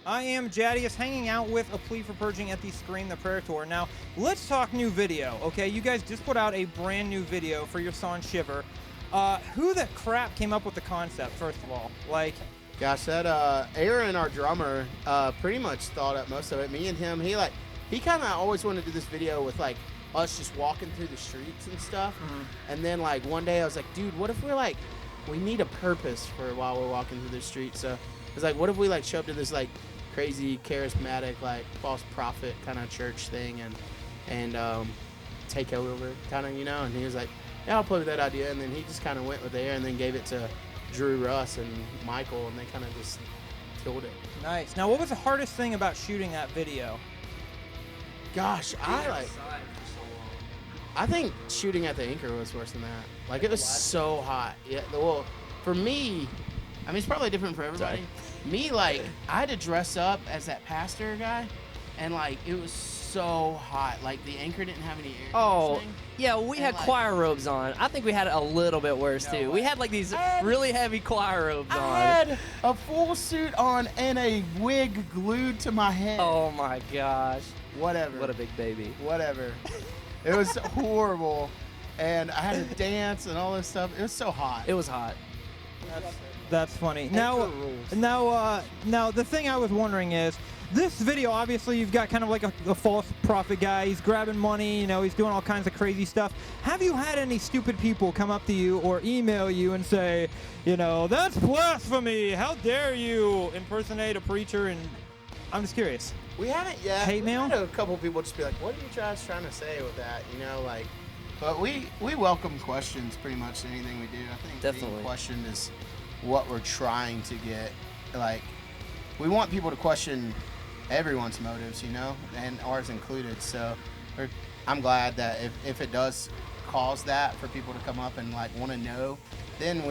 I am Jaddeus, hanging out with a Plea for Purging at the Scream the Prayer Tour. Now, let's talk new video, okay? You guys just put out a brand new video for your song Shiver. Who the crap came up with the concept, first of all? Like, gosh, that Aaron, our drummer, pretty much thought up most of it. Me and him, he kind of always wanted to do this video with like us just walking through the streets and stuff. And then like one day I was like, dude, what if we're like, we need a purpose for while we're walking through the street. So it's like, what if we like show up to this like crazy charismatic like false prophet kind of church thing and take over kind of, you know? And he was like, yeah, I'll play with that idea. And then he just kind of went with there and then gave it to Drew, Russ, and Michael, and they kind of just killed it. nice. Now, what was the hardest thing about shooting that video? Gosh, I think shooting at the Anchor was worse than that. Like, it was so hot. Yeah, well, for me, I mean, it's probably different for everybody. Sorry. Me, like, I had to dress up as that pastor guy, and, like, it was so hot. Like, the Anchor didn't have any air conditioning. Yeah, we had like, choir robes on. I think we had it a little bit worse, too. We had, like, these really heavy choir robes on. I had a full suit on and a wig glued to my head. Oh, my gosh. Whatever. What a big baby. Whatever. It was horrible. And I had to dance and all this stuff. It was so hot. It was hot. That's funny. Now, the thing I was wondering is, this video, obviously, you've got kind of like a false prophet guy. He's grabbing money, you know, he's doing all kinds of crazy stuff. Have you had any stupid people come up to you or email you and say, you know, that's blasphemy, how dare you impersonate a preacher? And I'm just curious. We haven't yet. Hate mail? We had a couple people just be like, what are you guys trying to say with that? You know, like, but we welcome questions pretty much in anything we do. I think Definitely. being questioned is what we're trying to get. Like, we want people to question everyone's motives, you know, and ours included. So I'm glad that if it does cause that for people to come up and like want to know, then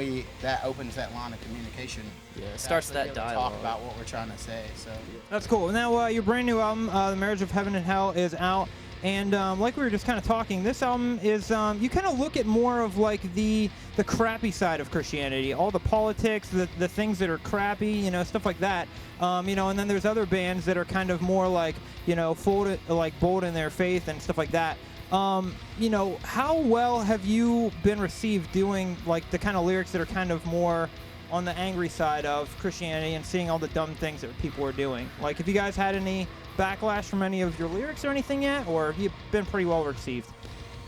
that opens that line of communication. Yeah, it starts to that be able to dialogue. talk about what we're trying to say. So That's cool. Now, your brand new album, The Marriage of Heaven and Hell, is out. And like we were just kind of talking, this album is, you kind of look at more of like the crappy side of Christianity, all the politics, the things that are crappy, you know, stuff like that. You know, and then there's other bands that are kind of more like, you know, bold in their faith and stuff like that. You know, how well have you been received doing like the kind of lyrics that are kind of more on the angry side of Christianity and seeing all the dumb things that people are doing? Like, have you guys had any backlash from any of your lyrics or anything yet, or have you been pretty well received?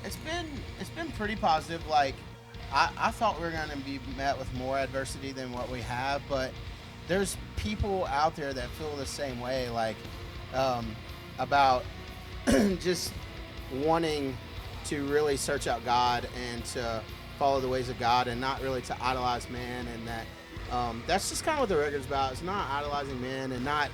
it's been pretty positive. Like, I thought we were going to be met with more adversity than what we have, but there's people out there that feel the same way, like, about just wanting to really search out God and to follow the ways of God and not really to idolize man, and that's just kind of what the record's about. It's not idolizing men and not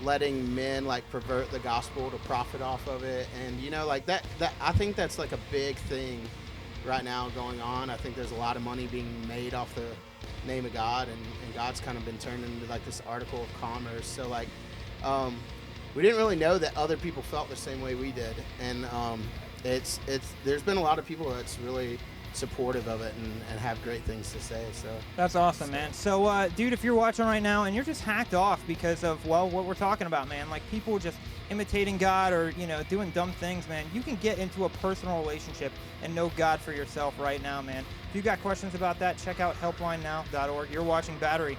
letting men like pervert the gospel to profit off of it. And you know, like that I think that's like a big thing right now going on. I think there's a lot of money being made off the name of God, and God's kind of been turned into like this article of commerce. So like we didn't really know that other people felt the same way we did, and there's been a lot of people that's really supportive of it and have great things to say. So That's awesome, man. So, dude, if you're watching right now and you're just hacked off because of, well, what we're talking about, man, like people just imitating God or, you know, doing dumb things, man, you can get into a personal relationship and know God for yourself right now, man. If you got questions about that, check out helplinenow.org. You're watching Battery.